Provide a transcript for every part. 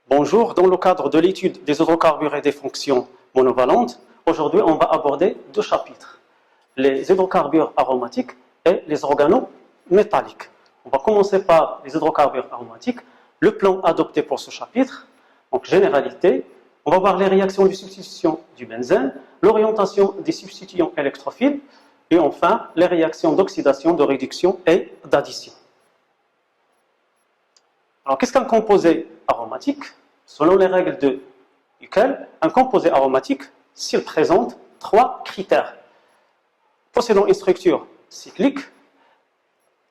Bonjour, dans le cadre de l'étude des hydrocarbures et des fonctions monovalentes, aujourd'hui on va aborder deux chapitres, les hydrocarbures aromatiques et les organométalliques. On va commencer par les hydrocarbures aromatiques, le plan adopté pour ce chapitre, donc généralité, on va voir les réactions de substitution du benzène, l'orientation des substituants électrophiles et enfin les réactions d'oxydation, de réduction et d'addition. Alors, qu'est-ce qu'un composé aromatique? Selon les règles de Huckel, un composé aromatique, s'il présente trois critères, possédant une structure cyclique,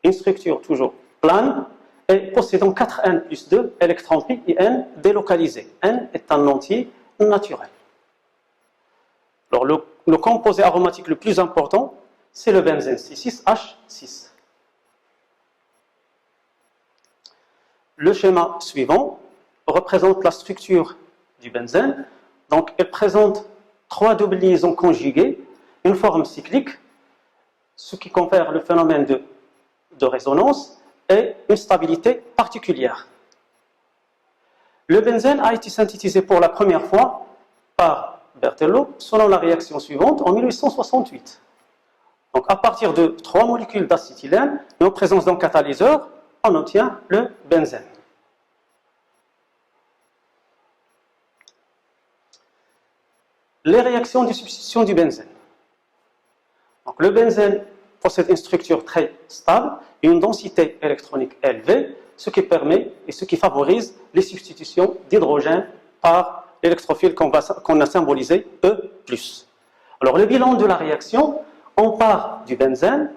une structure toujours plane, et possédant 4N plus 2 électrons pi et N délocalisés. N est un entier naturel. Alors, le composé aromatique le plus important, c'est le benzène, C6H6. Le schéma suivant représente la structure du benzène. Donc, elle présente trois doubles liaisons conjuguées, une forme cyclique, ce qui confère le phénomène de résonance et une stabilité particulière. Le benzène a été synthétisé pour la première fois par Berthelot selon la réaction suivante en 1868. Donc, à partir de trois molécules d'acétylène et en présence d'un catalyseur, on obtient le benzène. Les réactions de substitution du benzène. Donc, le benzène possède une structure très stable et une densité électronique élevée, ce qui permet et ce qui favorise les substitutions d'hydrogène par l'électrophile qu'on a symbolisé E+. Alors, le bilan de la réaction, on part du benzène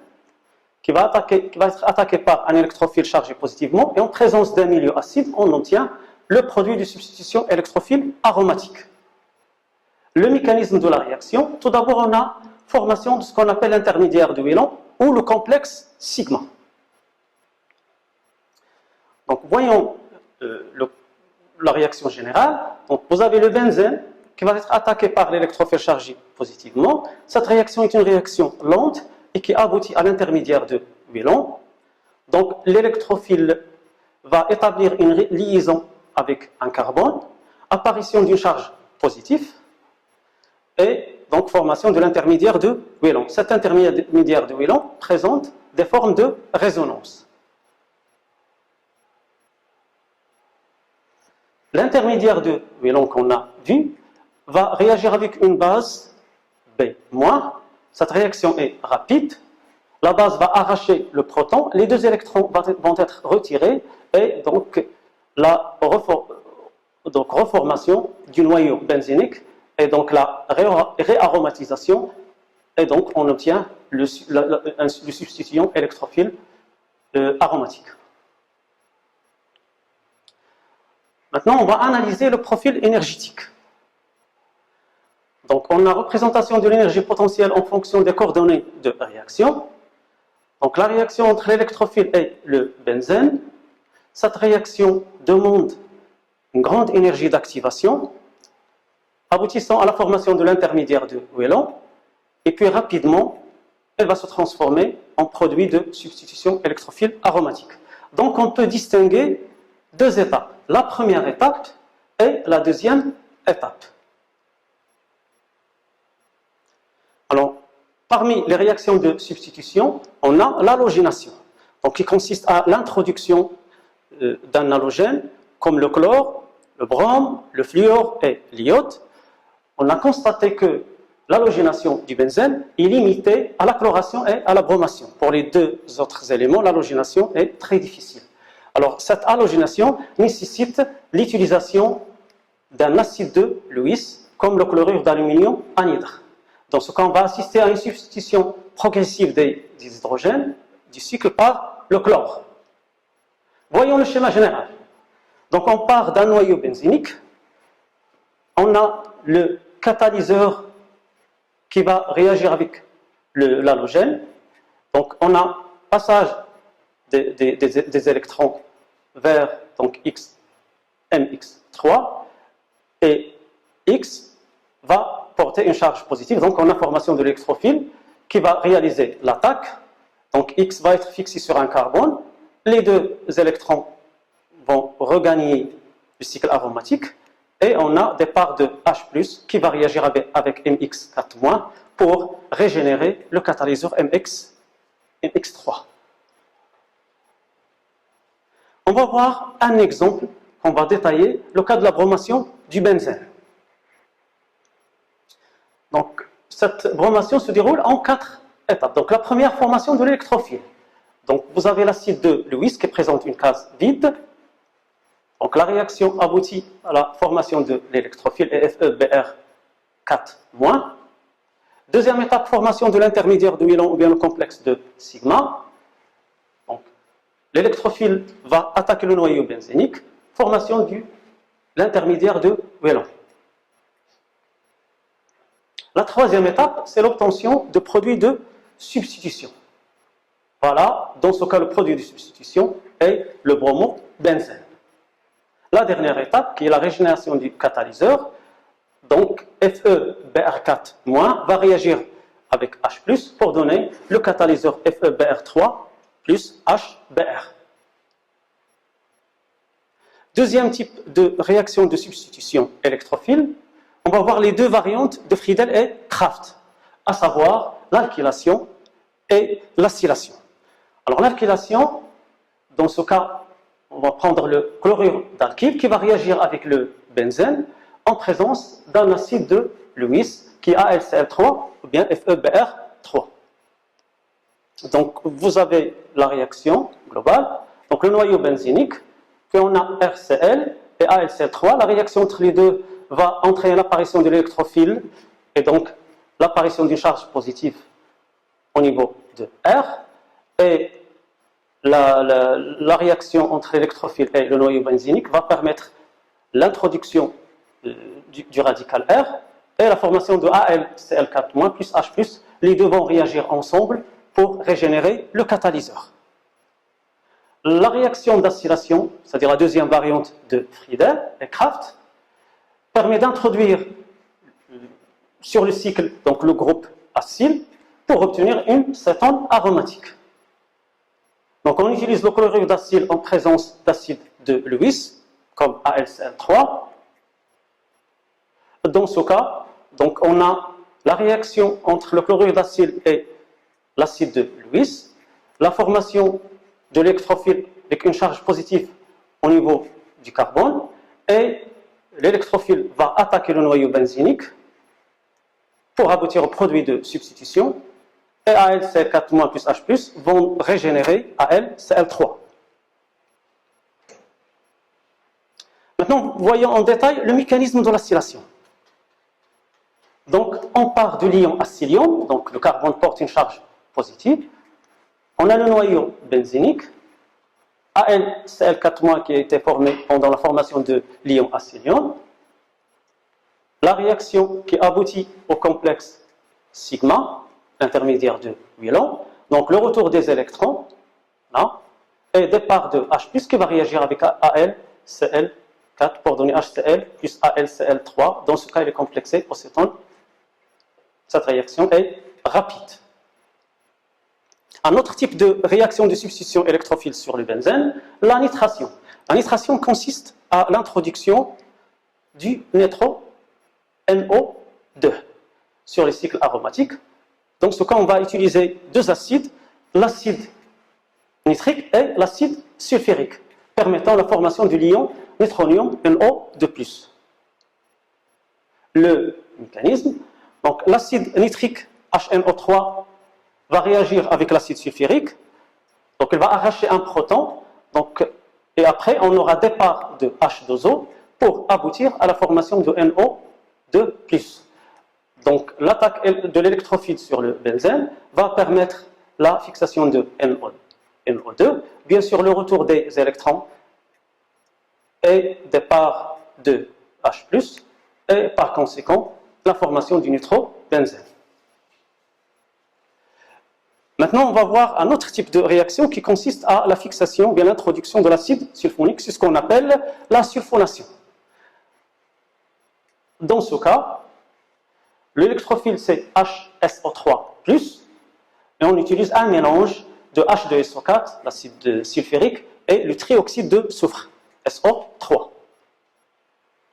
qui va être attaqué par un électrophile chargé positivement et en présence d'un milieu acide, on obtient le produit de substitution électrophile aromatique. Le mécanisme de la réaction, tout d'abord on a formation de ce qu'on appelle l'intermédiaire de Wheelant ou le complexe sigma. Donc voyons la réaction générale. Donc, vous avez le benzène qui va être attaqué par l'électrophile chargé positivement. Cette réaction est une réaction lente et qui aboutit à l'intermédiaire de Wheelant. Donc l'électrophile va établir une liaison avec un carbone, apparition d'une charge positive, et donc formation de l'intermédiaire de Wheelant. Cet intermédiaire de Wheelant présente des formes de résonance. L'intermédiaire de Wheelant qu'on a vu va réagir avec une base B-. Cette réaction est rapide. La base va arracher le proton, les deux électrons vont être retirés et donc la reformation du noyau benzénique et donc la réaromatisation, et donc on obtient le substituant électrophile aromatique. Maintenant, on va analyser le profil énergétique. Donc, on a représentation de l'énergie potentielle en fonction des coordonnées de réaction. Donc, la réaction entre l'électrophile et le benzène, cette réaction demande une grande énergie d'activation, aboutissant à la formation de l'intermédiaire de Wheelant, et puis rapidement, elle va se transformer en produit de substitution électrophile aromatique. Donc, on peut distinguer deux étapes. La première étape et la deuxième étape. Alors, parmi les réactions de substitution, on a l'halogénation, donc qui consiste à l'introduction d'un halogène comme le chlore, le brome, le fluor et l'iode. On a constaté que l'halogénation du benzène est limitée à la chloration et à la bromation. Pour les deux autres éléments, l'halogénation est très difficile. Alors, cette halogénation nécessite l'utilisation d'un acide de Lewis, comme le chlorure d'aluminium anhydre. Dans ce cas, on va assister à une substitution progressive des hydrogènes du cycle par le chlore. Voyons le schéma général. Donc, on part d'un noyau benzénique. On a le catalyseur qui va réagir avec l'halogène. Donc, on a passage des électrons vers donc MX3 et X va porter une charge positive. Donc, on a formation de l'électrophile qui va réaliser l'attaque. Donc, X va être fixé sur un carbone. Les deux électrons vont regagner du cycle aromatique. Et on a des parts de H+, qui va réagir avec MX4- pour régénérer le catalyseur MX3. On va voir un exemple, on va détailler le cas de la bromation du benzène. Donc, cette bromation se déroule en 4 étapes. Donc, la première, formation de l'électrophile. Donc, vous avez l'acide de Lewis qui présente une case vide. Donc, la réaction aboutit à la formation de l'électrophile et FeBr4-. Deuxième étape, formation de l'intermédiaire de Wheelant ou bien le complexe de sigma. Donc, l'électrophile va attaquer le noyau benzénique, formation de l'intermédiaire de Wheelant. La troisième étape, c'est l'obtention de produits de substitution. Voilà, dans ce cas, le produit de substitution est le bromobenzène. La dernière étape, qui est la régénération du catalyseur, donc FeBr4- va réagir avec H+, pour donner le catalyseur FeBr3 plus HBr. Deuxième type de réaction de substitution électrophile, on va voir les deux variantes de Friedel et Kraft, à savoir l'alkylation et l'acylation. Alors l'alkylation, dans ce cas, on va prendre le chlorure d'alkyle qui va réagir avec le benzène en présence d'un acide de Lewis qui est AlCl3 ou bien FeBr3. Donc vous avez la réaction globale, donc le noyau benzénique, puis on a RCl et AlCl3. La réaction entre les deux va entraîner l'apparition de l'électrophile et donc l'apparition d'une charge positive au niveau de R, et la réaction entre l'électrophile et le noyau benzénique va permettre l'introduction du radical R et la formation de AlCl4- plus H+. Les deux vont réagir ensemble pour régénérer le catalyseur. La réaction d'acylation, c'est-à-dire la deuxième variante de Friedel et Kraft, permet d'introduire sur le cycle donc le groupe acyl pour obtenir une cétone aromatique. Donc on utilise le chlorure d'acyle en présence d'acide de Lewis, comme AlCl3. Dans ce cas, donc on a la réaction entre le chlorure d'acyle et l'acide de Lewis, la formation de l'électrophile avec une charge positive au niveau du carbone, et l'électrophile va attaquer le noyau benzénique pour aboutir au produit de substitution, et AlCl4- plus H+, vont régénérer AlCl3. Maintenant, voyons en détail le mécanisme de l'acylation. Donc, on part de l'ion acylium, donc le carbone porte une charge positive. On a le noyau benzénique, AlCl4- qui a été formé pendant la formation de l'ion acylium. La réaction qui aboutit au complexe sigma, intermédiaire de Wheelant, donc le retour des électrons, là, et départ de H+, qui va réagir avec AlCl4 pour donner HCl plus AlCl3. Dans ce cas, il est complexé au cétone. Cette réaction est rapide. Un autre type de réaction de substitution électrophile sur le benzène, la nitration. La nitration consiste à l'introduction du nitro NO2 sur les cycles aromatiques. Dans ce cas, on va utiliser deux acides, l'acide nitrique et l'acide sulfurique, permettant la formation du lion nitronium NO2+. Le mécanisme, donc l'acide nitrique HNO3 va réagir avec l'acide sulfurique, donc il va arracher un proton, donc, et après on aura départ de H2O pour aboutir à la formation de NO2+. Donc l'attaque de l'électrophile sur le benzène va permettre la fixation de NO2, bien sûr le retour des électrons et départ de H+, et par conséquent la formation du nitrobenzène. Maintenant, on va voir un autre type de réaction qui consiste à la fixation, bien l'introduction de l'acide sulfonique, c'est ce qu'on appelle la sulfonation. Dans ce cas, l'électrophile c'est HSO3+, et on utilise un mélange de H2SO4, l'acide sulfurique, et le trioxyde de soufre, SO3.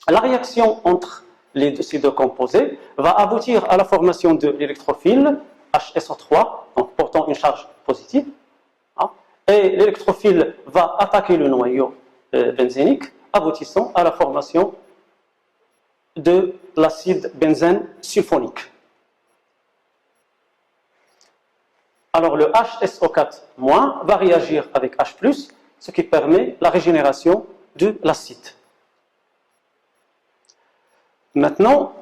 La réaction entre ces deux composés va aboutir à la formation de l'électrophile HSO3, donc portant une charge positive, hein, et l'électrophile va attaquer le noyau benzénique, aboutissant à la formation de l'acide benzène sulfonique. Alors le HSO4- va réagir avec H+, ce qui permet la régénération de l'acide. Maintenant,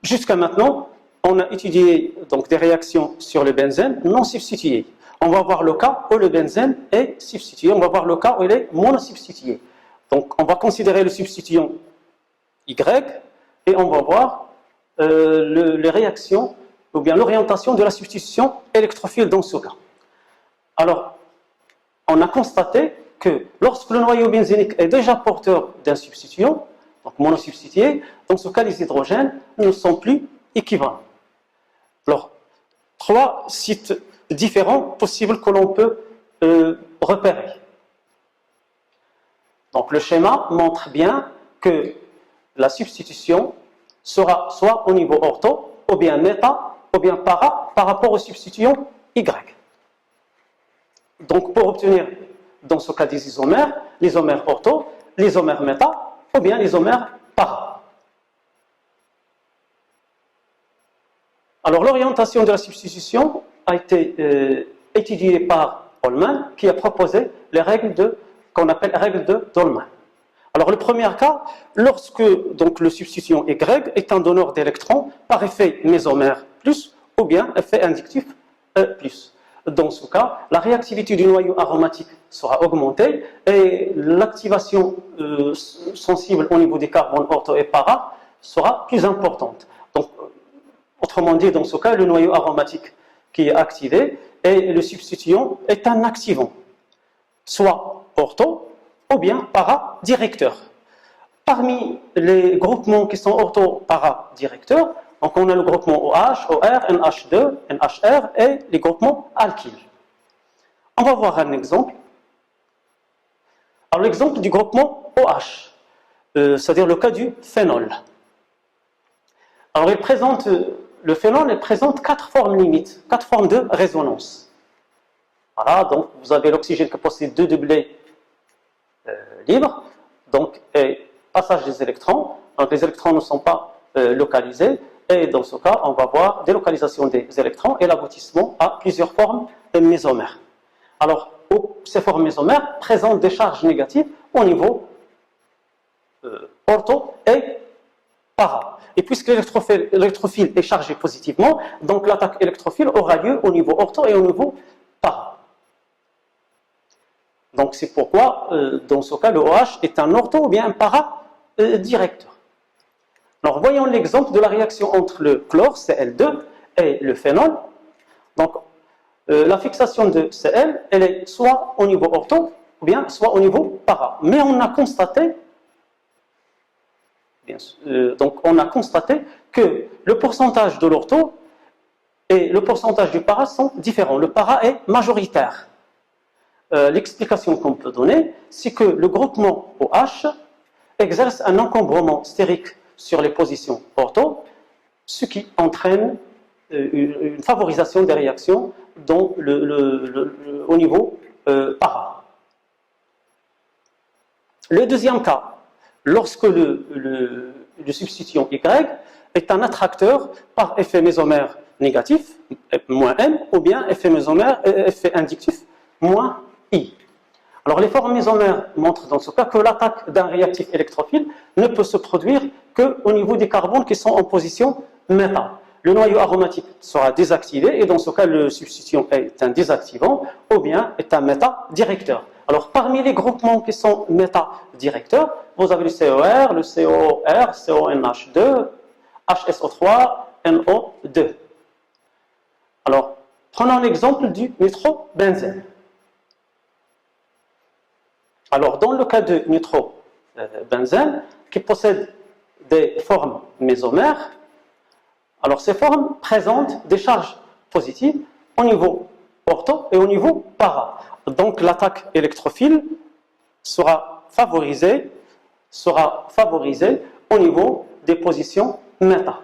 jusqu'à maintenant, on a étudié donc des réactions sur le benzène non substitué. On va voir le cas où le benzène est substitué, on va voir le cas où il est monosubstitué. Donc on va considérer le substituant Y et on va voir les réactions ou bien l'orientation de la substitution électrophile dans ce cas. Alors, on a constaté que lorsque le noyau benzénique est déjà porteur d'un substituant, donc monosubstitué, dans ce cas, les hydrogènes ne sont plus équivalents. Alors, 3 sites différents possibles que l'on peut repérer. Donc, le schéma montre bien que la substitution sera soit au niveau ortho, ou bien méta, ou bien para, par rapport au substituant Y. Donc, pour obtenir, dans ce cas des isomères, l'isomère ortho, l'isomère méta, ou bien l'isomère para. Alors, l'orientation de la substitution a été étudiée par Ullmann, qui a proposé les règles qu'on appelle règles de Ullmann. Alors, le premier cas, lorsque donc, le substituant Y est un donneur d'électrons par effet mésomère plus ou bien effet inductif plus. Dans ce cas, la réactivité du noyau aromatique sera augmentée et l'activation sensible au niveau des carbones ortho et para sera plus importante. Donc, autrement dit, dans ce cas, le noyau aromatique qui est activé et le substituant est un activant, soit ortho ou bien para-directeur. Parmi les groupements qui sont ortho-para-directeurs, donc on a le groupement OH, OR, NH2, NHR et les groupements alkyles. On va voir un exemple. Alors l'exemple du groupement OH, c'est-à-dire le cas du phénol. Alors le phénol présente 4 formes limites, 4 formes de résonance. Voilà, donc vous avez l'oxygène qui possède 2 doublés libres, donc et passage des électrons, donc les électrons ne sont pas localisés, et dans ce cas, on va voir délocalisation des électrons et l'aboutissement à plusieurs formes de mésomères. Alors, ces formes mésomères présentent des charges négatives au niveau ortho et para. Et puisque l'électrophile est chargé positivement, donc l'attaque électrophile aura lieu au niveau ortho et au niveau para. Donc c'est pourquoi, dans ce cas, le OH est un ortho ou bien un para-directeur. Alors voyons l'exemple de la réaction entre le chlore, Cl2, et le phénol. Donc la fixation de Cl, elle est soit au niveau ortho, ou bien soit au niveau para. Mais on a constaté, que le pourcentage de l'ortho et le pourcentage du para sont différents. Le para est majoritaire. L'explication qu'on peut donner, c'est que le groupement OH exerce un encombrement stérique sur les positions ortho, ce qui entraîne une favorisation des réactions au niveau para. Le deuxième cas, lorsque le substituant Y est un attracteur par effet mésomère négatif, moins M, ou bien effet inductif, moins I. Alors les formes mésomères montrent dans ce cas que l'attaque d'un réactif électrophile ne peut se produire qu'au niveau des carbones qui sont en position méta. Le noyau aromatique sera désactivé et dans ce cas le substituant est un désactivant ou bien est un méta-directeur. Alors parmi les groupements qui sont méta-directeurs, vous avez le COR, le COR, CONH2, HSO3, NO2. Alors prenons l'exemple du nitrobenzène. Alors, dans le cas de nitrobenzène, qui possède des formes mésomères, alors ces formes présentent des charges positives au niveau ortho et au niveau para. Donc, l'attaque électrophile sera favorisée sera favorisé au niveau des positions méta.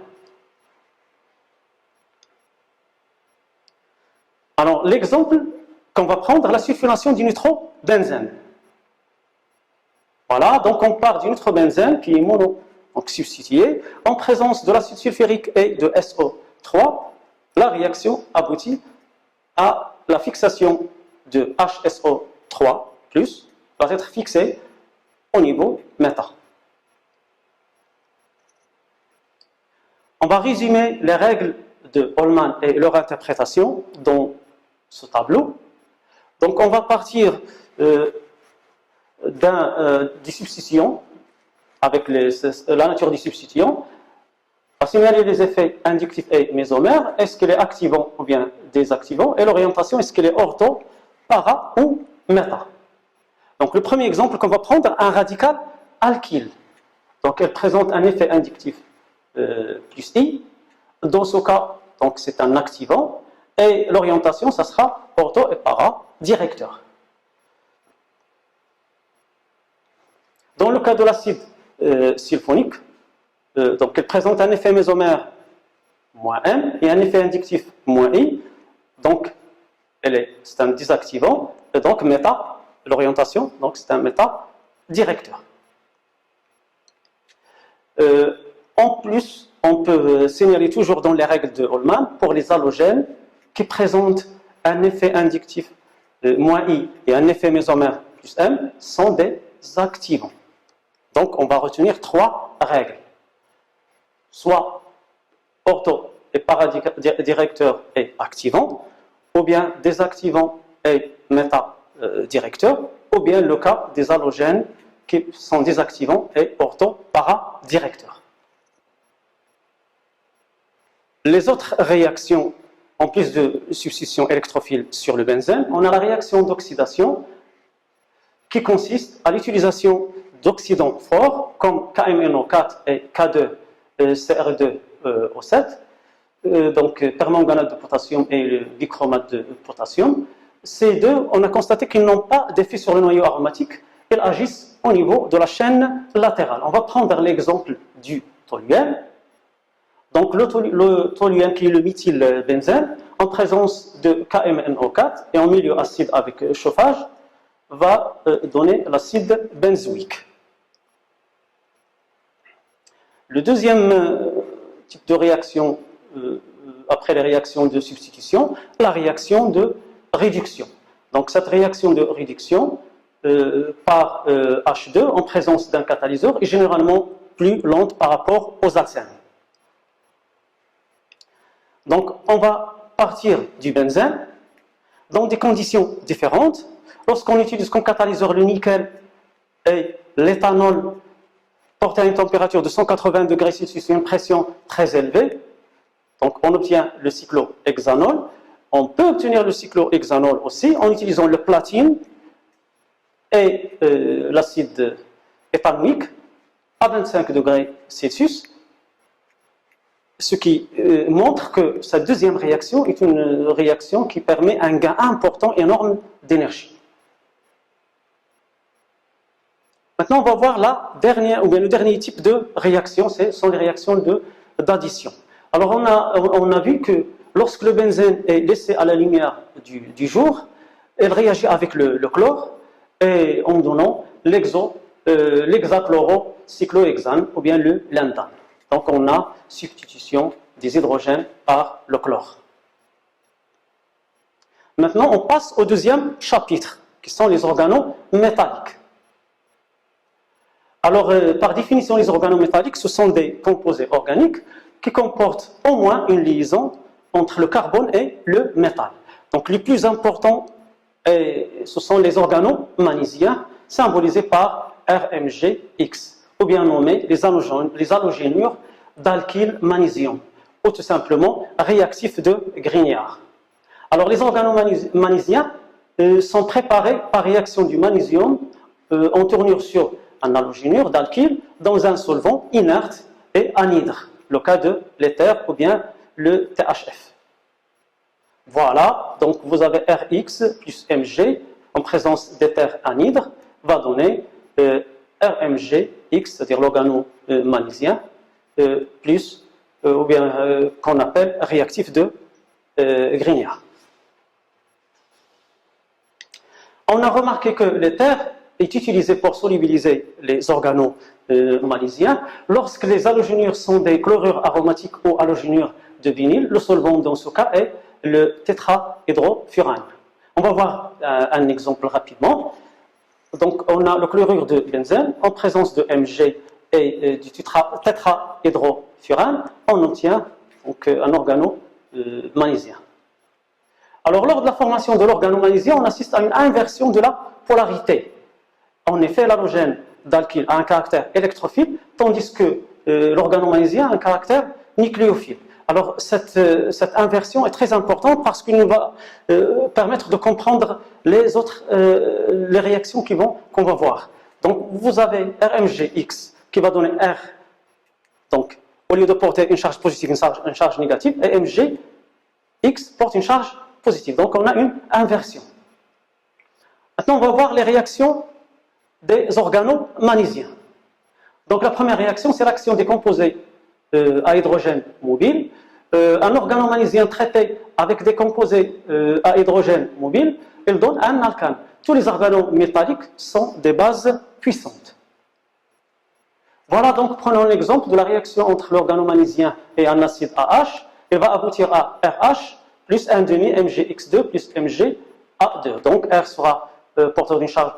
Alors, l'exemple qu'on va prendre, la sulfonation du nitrobenzène. Voilà, donc on part du nitrobenzène qui est mono, donc substitué, en présence de l'acide sulfurique et de SO3. La réaction aboutit à la fixation de HSO3+, va être fixée au niveau méta. On va résumer les règles de Ullmann et leur interprétation dans ce tableau. Donc on va partir des substitutions, avec la nature du substituant, à signaler les effets inductifs et mésomères, est-ce qu'il est activant ou bien désactivant, et l'orientation, est-ce qu'il est ortho, para ou méta. Donc le premier exemple qu'on va prendre, un radical alkyle. Donc elle présente un effet inductif plus I. Dans ce cas, donc c'est un activant, et l'orientation, ça sera ortho et para directeur. Dans le cas de l'acide sulfonique, donc elle présente un effet mésomère moins M et un effet inductif moins I, donc c'est un désactivant, et donc méta, l'orientation, donc c'est un méta directeur. En plus, on peut signaler toujours dans les règles de Ullmann pour les halogènes qui présentent un effet inductif moins I et un effet mésomère plus M sont des activants. Donc on va retenir trois règles. Soit ortho et paradirecteur et activant, ou bien désactivant et méta-directeur, ou bien le cas des halogènes qui sont désactivants et ortho-paradirecteurs. Les autres réactions, en plus de substitution électrophile sur le benzène, on a la réaction d'oxydation qui consiste à l'utilisation d'oxydants forts comme KMNO4 et K2CR2O7, donc permanganate de potassium et le bichromate de potassium. Ces deux, on a constaté qu'ils n'ont pas d'effet sur le noyau aromatique, ils agissent au niveau de la chaîne latérale. On va prendre l'exemple du toluène. Donc le toluène qui est le méthylbenzène, en présence de KMNO4 et en milieu acide avec chauffage, va donner l'acide benzoïque. Le deuxième type de réaction, après les réactions de substitution, la réaction de réduction. Donc cette réaction de réduction par H2 en présence d'un catalyseur est généralement plus lente par rapport aux alcènes. Donc on va partir du benzène dans des conditions différentes. Lorsqu'on utilise comme catalyseur le nickel et l'éthanol porté à une température de 180 degrés Celsius et une pression très élevée, donc on obtient le cyclohexanol. On peut obtenir le cyclohexanol aussi en utilisant le platine et l'acide éthanoïque à 25 degrés Celsius, ce qui montre que cette deuxième réaction est une réaction qui permet un gain important, énorme d'énergie. Maintenant, on va voir le dernier type de réaction, ce sont les réactions d'addition. Alors, on a vu que lorsque le benzène est laissé à la lumière du jour, elle réagit avec le chlore et en donnant l'hexachlorocyclohexane ou bien le lindane. Donc, on a substitution des hydrogènes par le chlore. Maintenant, on passe au deuxième chapitre, qui sont les organométalliques. Alors, par définition, les organométalliques, ce sont des composés organiques qui comportent au moins une liaison entre le carbone et le métal. Donc, les plus importants, ce sont les organomagnésiens, symbolisés par RMGX, ou bien nommés les halogénures d'alkyle magnésium, ou tout simplement réactifs de Grignard. Alors, les organomagnésiens sont préparés par réaction du magnésium en tournure sur un halogénure d'alkyle dans un solvant inerte et anhydre, le cas de l'éther ou bien le THF. Voilà, donc vous avez Rx plus Mg en présence d'éther anhydre va donner RMGX. X, c'est-à-dire l'organo-magnésiens, plus, ou bien qu'on appelle réactif de Grignard. On a remarqué que l'éther est utilisé pour solubiliser les organo-magnésiens. Lorsque les halogénures sont des chlorures aromatiques ou halogénures de vinyle, le solvant dans ce cas est le tétrahydrofurane. On va voir un exemple rapidement. Donc, on a le chlorure de benzène en présence de Mg et du tétrahydrofurane. On obtient donc, un organo-magnésien. Alors, lors de la formation de l'organo-magnésien, on assiste à une inversion de la polarité. En effet, l'halogène d'alkyle a un caractère électrophile, tandis que l'organo-magnésien a un caractère nucléophile. Alors, cette inversion est très importante parce qu'elle nous va permettre de comprendre les autres les réactions qu'on va voir. Donc, vous avez RMGX qui va donner R, donc au lieu de porter une charge positive, une charge négative, et MGX porte une charge positive. Donc, on a une inversion. Maintenant, on va voir les réactions des organo-magnésiens. Donc, la première réaction, c'est l'action des composés à hydrogène mobile. Un organo-magnésien traité avec des composés à hydrogène mobile, il donne un alcane. Tous les organométalliques sont des bases puissantes. Voilà donc, prenons l'exemple de la réaction entre l'organo-magnésien et un acide AH. Il va aboutir à RH plus 1 demi MgX2 plus MgA2. Donc R sera porteur d'une charge,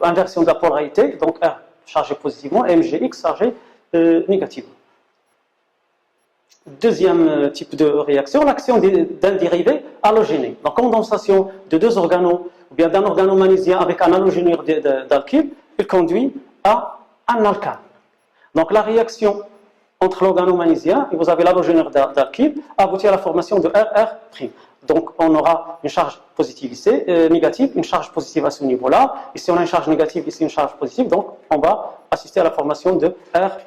inversion de la polarité, donc R chargé positivement, MgX chargé négativement. Deuxième type de réaction, l'action d'un dérivé halogéné. La condensation de deux organos, ou bien d'un organo-magnésien avec un halogénure d'alkyle, il conduit à un alcane. Donc la réaction entre l'organo-magnésien, et vous avez l'halogénure d'alkyle, aboutit à la formation de RR'. Donc on aura une charge positive ici, négative, une charge positive à ce niveau-là. Ici on a une charge négative, ici une charge positive, donc on va assister à la formation de RR'.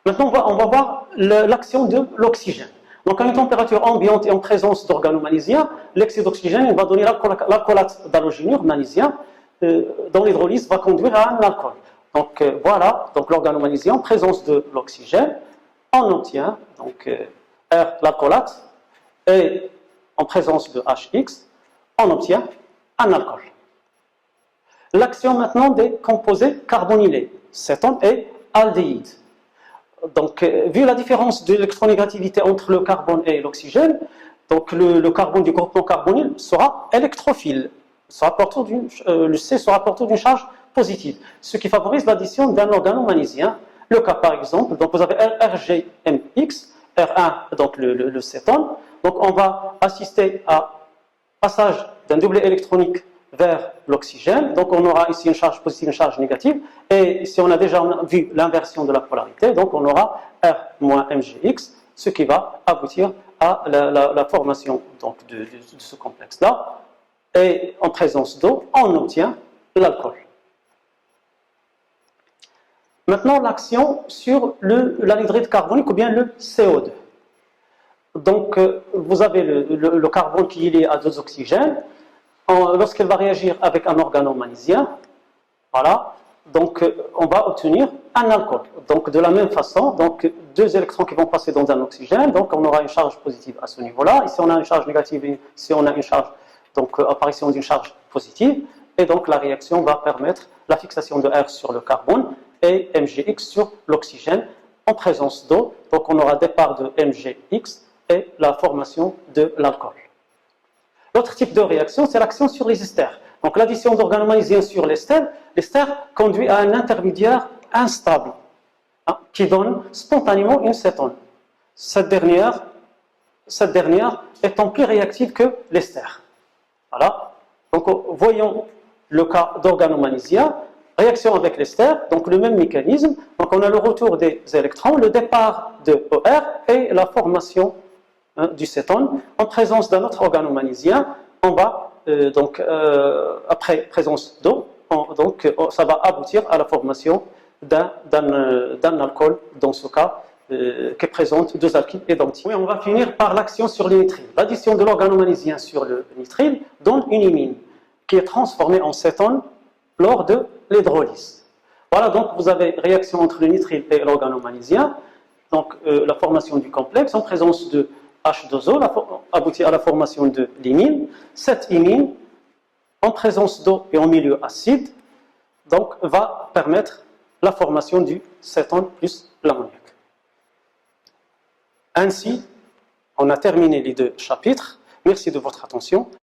Maintenant, on va voir l'action de l'oxygène. Donc, à une température ambiante et en présence d'organo-magnésiens, l'excès d'oxygène va donner l'alcoolate d'halogénure magnésien, dont l'hydrolyse va conduire à un alcool. Donc, voilà, donc l'organo-magnésien en présence de l'oxygène, on obtient donc, R, l'alcoolate, et en présence de HX, on obtient un alcool. L'action maintenant des composés carbonylés, cétone et aldéhyde. Donc, vu la différence de l'électronégativité entre le carbone et l'oxygène, donc le carbone du groupement carbonyle sera électrophile, le C sera porteur d'une charge positive, ce qui favorise l'addition d'un organo-magnésien. Le cas par exemple, donc vous avez RGMX, R1, donc le cétone, donc on va assister à passage d'un doublet électronique vers l'oxygène, donc on aura ici une charge positive, une charge négative, et si on a déjà vu l'inversion de la polarité, donc on aura R-MgX, ce qui va aboutir à la formation donc, de ce complexe-là, et en présence d'eau, on obtient l'alcool. Maintenant, l'action sur l'anhydride carbonique ou bien le CO2. Donc, vous avez le carbone qui est lié à deux oxygènes. Lorsqu'elle va réagir avec un organo-magnésien, voilà, donc on va obtenir un alcool. Donc de la même façon, donc deux électrons qui vont passer dans un oxygène, donc on aura une charge positive à ce niveau-là. Ici on a une charge négative, ici on a une charge, donc apparition d'une charge positive, et donc la réaction va permettre la fixation de R sur le carbone et MgX sur l'oxygène en présence d'eau. Donc on aura départ de MgX et la formation de l'alcool. L'autre type de réaction, c'est l'action sur les esters. Donc l'addition d'organo-magnésiens sur l'ester conduit à un intermédiaire instable, qui donne spontanément une cétone. Cette dernière étant plus réactive que l'ester. Voilà. Donc voyons le cas d'organo-magnésien, réaction avec l'ester, donc le même mécanisme. Donc on a le retour des électrons, le départ de ER et la formation du cétone en présence d'un autre organo-magnésien. On va après présence d'eau, ça va aboutir à la formation d'un alcool, dans ce cas, qui présente deux alkyles identiques. Oui, on va finir par l'action sur les nitriles. L'addition de l'organo-magnésien sur le nitrile donne une imine qui est transformée en cétone lors de l'hydrolyse. Voilà, donc vous avez réaction entre le nitrile et l'organomagnésium. Donc la formation du complexe en présence de H2O aboutit à la formation de l'imine. Cette imine, en présence d'eau et en milieu acide, donc va permettre la formation du cétone plus l'ammoniac. Ainsi, on a terminé les deux chapitres. Merci de votre attention.